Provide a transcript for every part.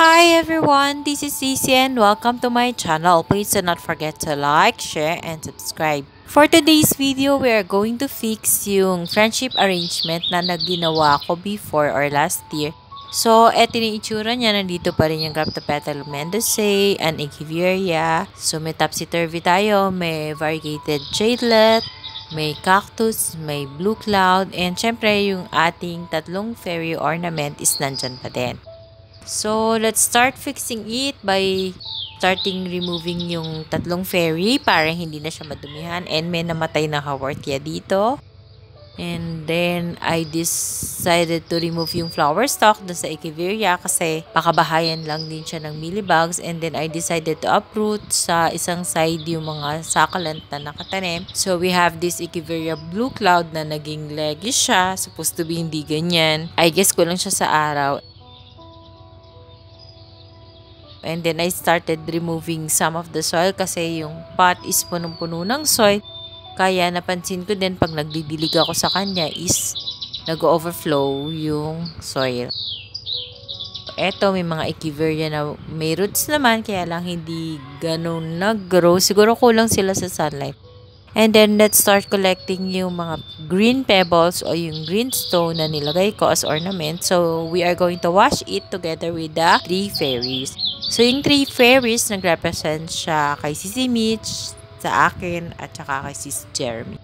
Hi everyone, this is Cici and welcome to my channel. Please do not forget to like, share, and subscribe. For today's video, we are going to fix yung friendship arrangement na naginawa ko before or last year. So, eto yung itsura niya. Nandito pa rin yung Graptopetalum mendozae and Echeveria. So, may topsy-turvy tayo, may variegated jadelet, may cactus, may blue cloud, and syempre yung ating tatlong fairy ornament is nandyan pa din. So, let's start fixing it by starting removing yung tatlong fairy para hindi na siya madumihan. And may namatay na haworthia dito. And then, I decided to remove yung flower stalk dun sa Echeveria kasi pakabahayan lang din siya ng mealybugs. And then, I decided to uproot sa isang side yung mga succulent na nakatanim. So, we have this Echeveria blue cloud na naging leggy siya. Supposed to be hindi ganyan. I guess ko lang siya sa araw. And then, I started removing some of the soil kasi yung pot is punong-puno ng soil. Kaya napansin ko din pag nagdidilig ako sa kanya is nag-overflow yung soil. Eto, may mga Echeveria na may roots naman kaya lang hindi ganun nag-grow. Siguro kulang sila sa sunlight. And then, let's start collecting yung mga green pebbles o yung green stone na nilagay ko as ornament. So, we are going to wash it together with the 3 fairies. So, yung 3 fairies, nag-represent siya kay Sisi Mitch, sa akin, at saka kay Sis Jeremy.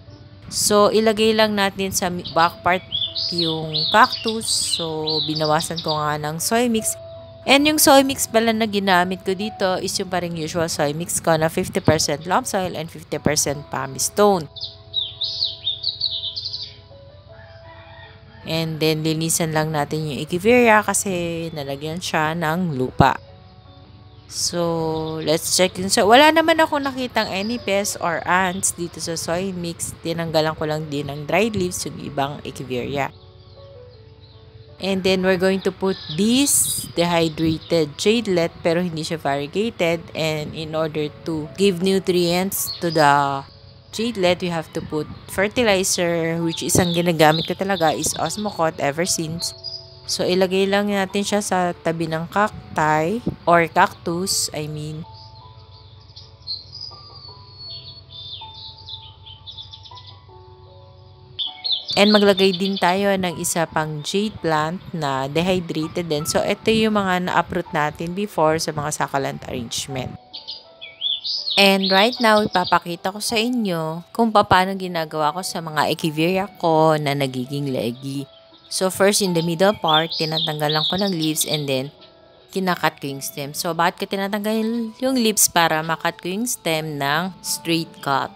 So, ilagay lang natin sa back part yung cactus. So, binawasan ko nga ng soy mix. And yung soy mix pala na ginamit ko dito is yung parang usual soy mix ko na 50% loam soil and 50% pumice stone. And then, linisan lang natin yung Echeveria kasi nalagyan siya ng lupa. So, let's check yun. So, wala naman ako nakitang any pests or ants dito sa soy mix. Tinanggalan ko lang din ng dried leaves yung ibang Echeveria. And then, we're going to put this dehydrated jadelet pero hindi siya variegated. And in order to give nutrients to the jadelet, we have to put fertilizer, which isang ginagamit ko talaga is Osmocote ever since. So, ilagay lang natin siya sa tabi ng cacti or cactus, I mean. And maglagay din tayo ng isa pang jade plant na dehydrated din. So, ito yung mga na-uproot natin before sa mga succulent arrangement. And right now, ipapakita ko sa inyo kung paano ginagawa ko sa mga Echeveria ko na nagiging leggy. So, first, in the middle part, tinatanggalan ko ng leaves and then, kinakat ko yung stem. So, bakit ko tinatanggal yung leaves? Para makat ko yung stem ng straight cut.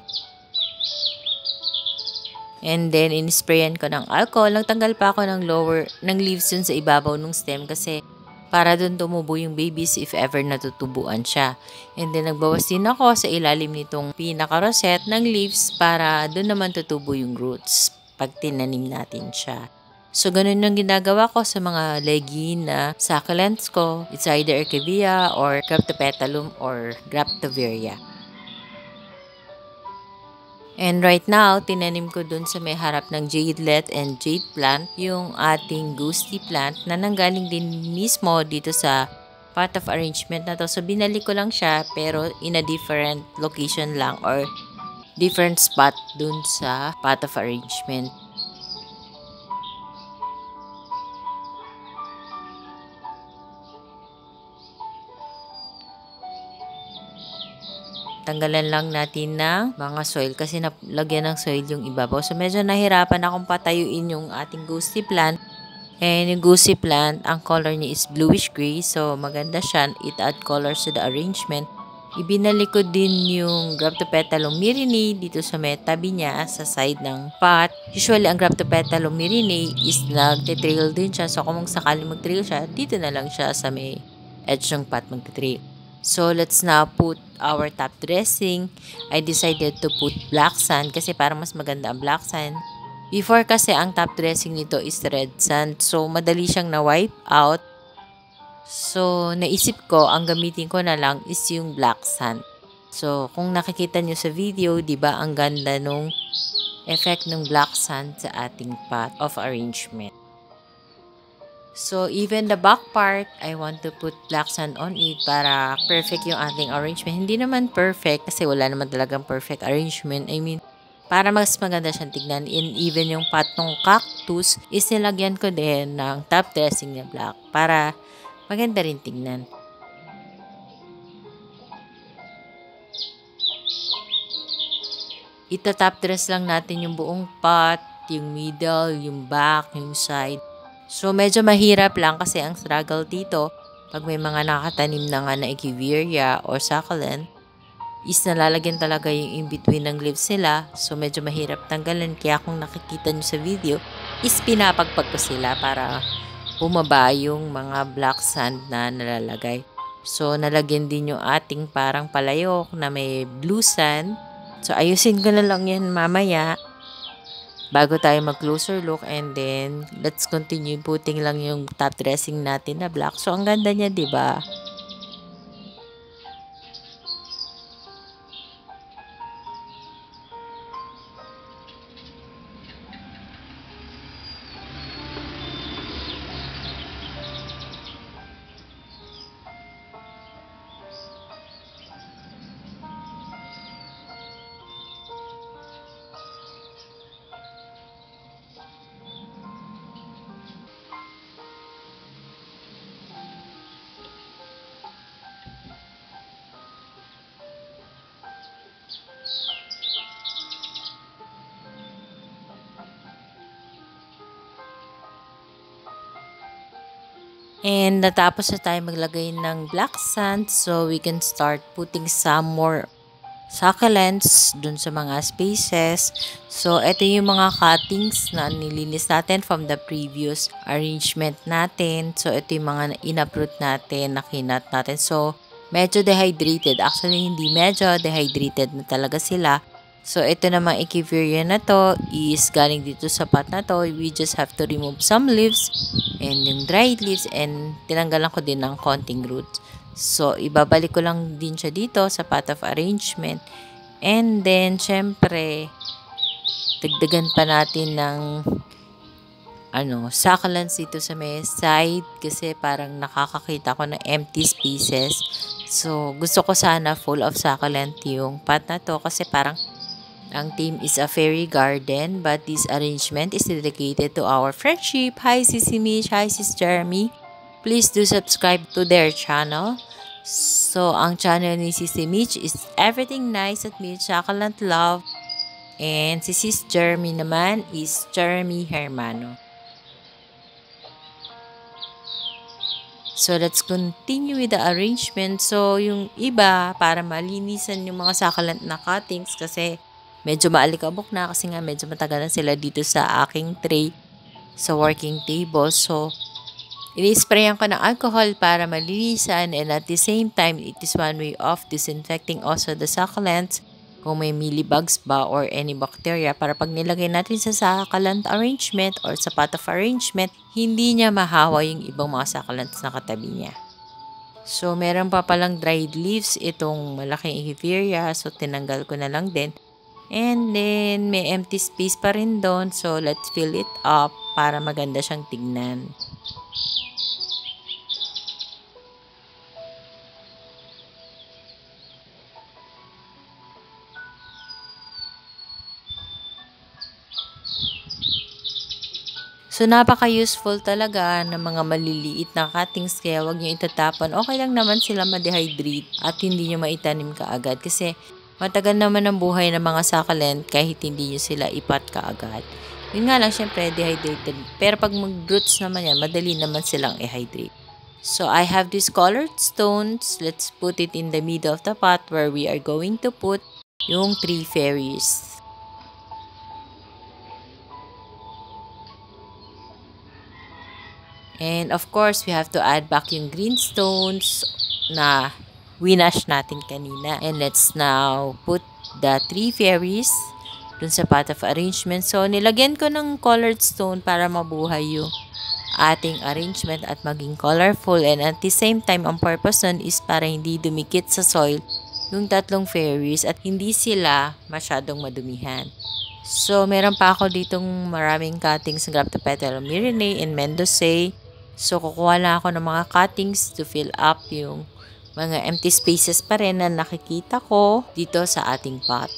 And then, in-sprayan ko ng alcohol. Nagtanggal pa ako ng leaves dun sa ibabaw ng stem kasi para dun tumubo yung babies if ever natutubuan siya. And then, nagbawas din ako sa ilalim nitong pinaka-rosette ng leaves para dun naman tutubo yung roots pag tinanim natin siya. So, ganun yung ginagawa ko sa mga leggy na succulents ko. It's either Echeveria or Graptopetalum or Graptoveria. And right now, tinanim ko dun sa may harap ng jadelet and jade plant yung ating ghosty plant na nanggaling din mismo dito sa pot of arrangement na to. So, binalik ko lang siya pero in a different location lang or different spot dun sa pot of arrangement. Tanggalan lang natin ng mga soil kasi nalagyan ng soil yung ibabaw. So, medyo nahirapan akong patayuin yung ating ghosty plant. And yung ghosty plant, ang color niya is bluish gray. So, maganda siya. It add colors to the arrangement. Ibinalik ko din yung Graptopetalum myrinae dito sa may tabi niya sa side ng pot. Usually, ang Graptopetalum myrinae is nagtitrail din siya. So, kung sakaling magtrail siya, dito na lang siya sa may edge ng pot magtitrail. So, let's now put our top dressing. I decided to put black sand kasi parang mas maganda ang black sand. Before kasi ang top dressing nito is red sand. So, madali siyang na-wipe out. So, naisip ko, ang gamitin ko na lang is yung black sand. So, kung nakikita nyo sa video, diba ang ganda nung effect ng black sand sa ating pot of arrangement. So, even the back part, I want to put black sand on it para perfect yung ating arrangement. Hindi naman perfect kasi wala naman talagang perfect arrangement. I mean, para mas maganda siyang tignan. And even yung patong cactus is nilagyan ko din ng top dressing na black para maganda rin tignan. Ita-top dress lang natin yung buong pot, yung middle, yung back, yung side. So, medyo mahirap lang kasi ang struggle dito, pag may mga nakatanim na nga na echeveria or succulent, is nalalagyan talaga yung in-between ng leaves nila. So, medyo mahirap tanggalin. Kaya kung nakikita nyo sa video, is pinapagpag ko sila para bumaba yung mga black sand na nalalagay. So, nalagyan din yung ating parang palayok na may blue sand. So, ayusin ko na lang yan mamaya bago tayo mag-closer look, and then let's continue putting lang yung top dressing natin na black. So, ang ganda niya, diba? And natapos na tayo maglagay ng black sand, so we can start putting some more succulents dun sa mga spaces. So, ito yung mga cuttings na nilinis natin from the previous arrangement natin. So, ito yung mga in-uproot natin, nakinat natin. So, medyo dehydrated. Actually, hindi medyo dehydrated na talaga sila. So, ito namang echeveria na to is galing dito sa pot na to. We just have to remove some leaves and yung dried leaves, and tinanggalan ko din ng konting roots. So, ibabalik ko lang din siya dito sa pot of arrangement. And then, syempre, dagdagan pa natin ng succulents dito sa may side kasi parang nakakakita ko ng empty spaces. So, gusto ko sana full of succulent yung pot na to kasi parang ang theme is a fairy garden, but this arrangement is dedicated to our friendship. Hi, Sissy Mitch. Hi, Sis Jeremy. Please do subscribe to their channel. So, ang channel ni Sissy Mitch is Everything Nice at Mitch Succulent Love. And si Sis Jeremy naman is Jeremy Hermano. So, let's continue with the arrangement. So, yung iba, para malinisan yung mga succulent na cuttings kasi medyo maalikabok na kasi nga medyo matagal na sila dito sa aking tray sa working table. So, ini-sprayan ko ng alcohol para malinisan, and at the same time, it is one way of disinfecting also the succulents kung may mealybugs ba or any bacteria para pag nilagay natin sa succulent arrangement or sa pot of arrangement, hindi niya mahawa yung ibang mga succulents na katabi niya. So, meron pa palang dried leaves itong malaking echeveria, so tinanggal ko na lang din. And then, may empty space pa rin doon. So, let's fill it up para maganda siyang tignan. So, napaka-useful talaga ng mga maliliit na cuttings, kaya huwag nyo itatapon. Okay lang naman sila ma-dehydrate at hindi nyo maitanim kaagad kasi matagal naman ang buhay ng mga succulent kahit hindi nyo sila ipat kaagad. Yun nga lang, syempre, dehydrated. Pero pag mag-roots naman yan, madali naman silang i-hydrate. So, I have these colored stones. Let's put it in the middle of the pot where we are going to put yung 3 fairies. And of course, we have to add back yung green stones na winash natin kanina. And let's now put the 3 fairies dun sa pot of arrangement. So, nilagyan ko ng colored stone para mabuhay yung ating arrangement at maging colorful. And at the same time, ang purpose nun is para hindi dumikit sa soil yung 3 fairies at hindi sila masyadong madumihan. So, meron pa ako ditong maraming cuttings ng Graptopetalum myrinae and Mendozae. So, kukuha lang ako ng mga cuttings to fill up yung mga empty spaces pa rin na nakikita ko dito sa ating pot.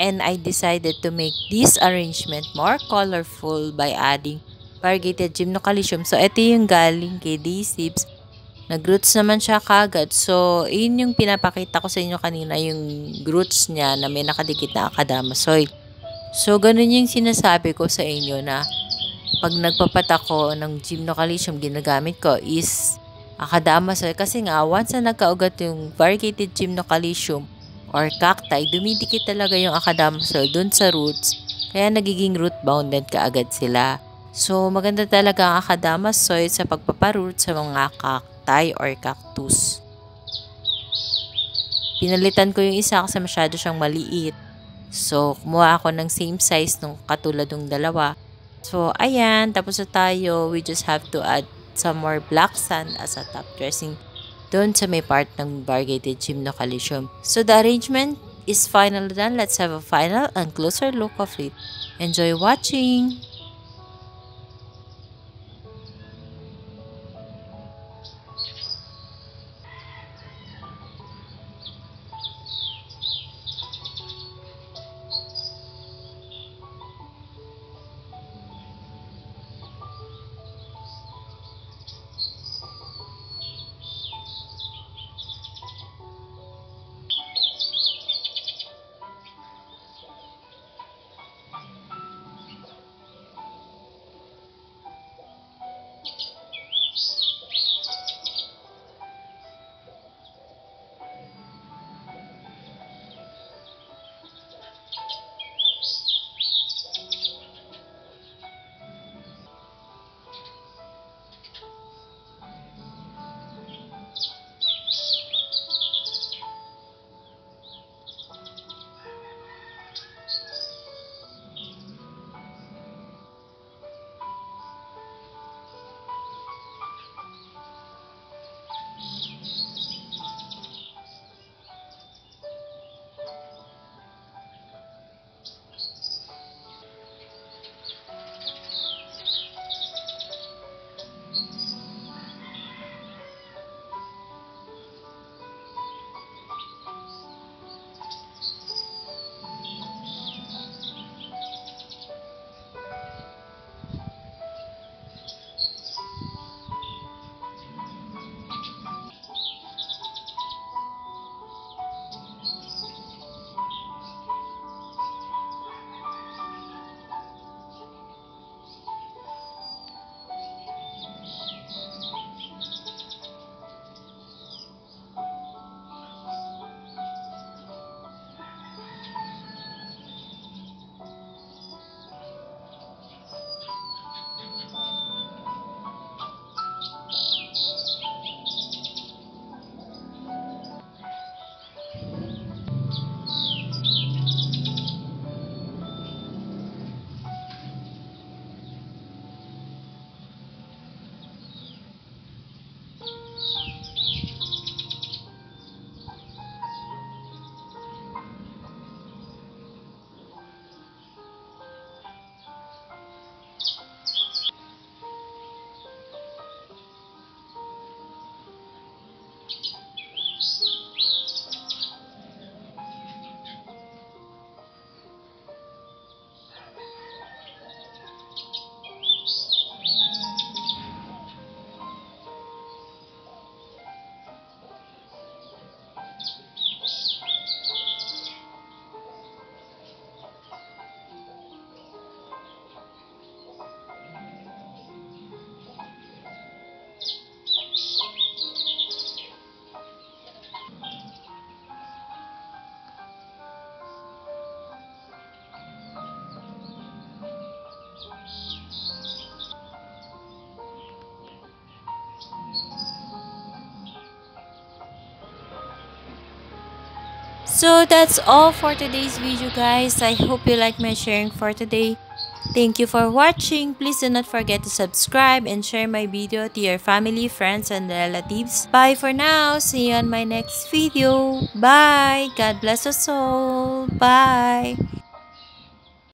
And I decided to make this arrangement more colorful by adding variegated gymnocalycium. So, ito yung galing kay D-Sibs. Nag-roots naman siya kagad. So, yun yung pinapakita ko sa inyo kanina, yung roots niya na may nakadikit na acadamosoid. So, ganun yung sinasabi ko sa inyo na pag nagpapat ako ng gymnocalycium, ginagamit ko is acadamosoid. Kasi nga, once na nagkaugat yung variegated gymnocalycium, or cacti, dumidikit talaga yung acadamosoid dun sa roots, kaya nagiging root bounded kaagad sila. So, maganda talaga ang acadamosoid sa pagpaparoot sa mga cacti or cactus. Pinalitan ko yung isa kasi masyado siyang maliit. So, kumuha ako ng same size nung katulad ng dalawa. So, ayan, tapos na tayo. We just have to add some more black sand as a top dressing doon sa may part ng variegated gymnocalycium. So, the arrangement is finally done. Let's have a final and closer look of it. Enjoy watching! So that's all for today's video, guys. I hope you like my sharing for today. Thank you for watching. Please do not forget to subscribe and share my video to your family, friends, and relatives. Bye for now. See you on my next video. Bye. God bless us all. Bye.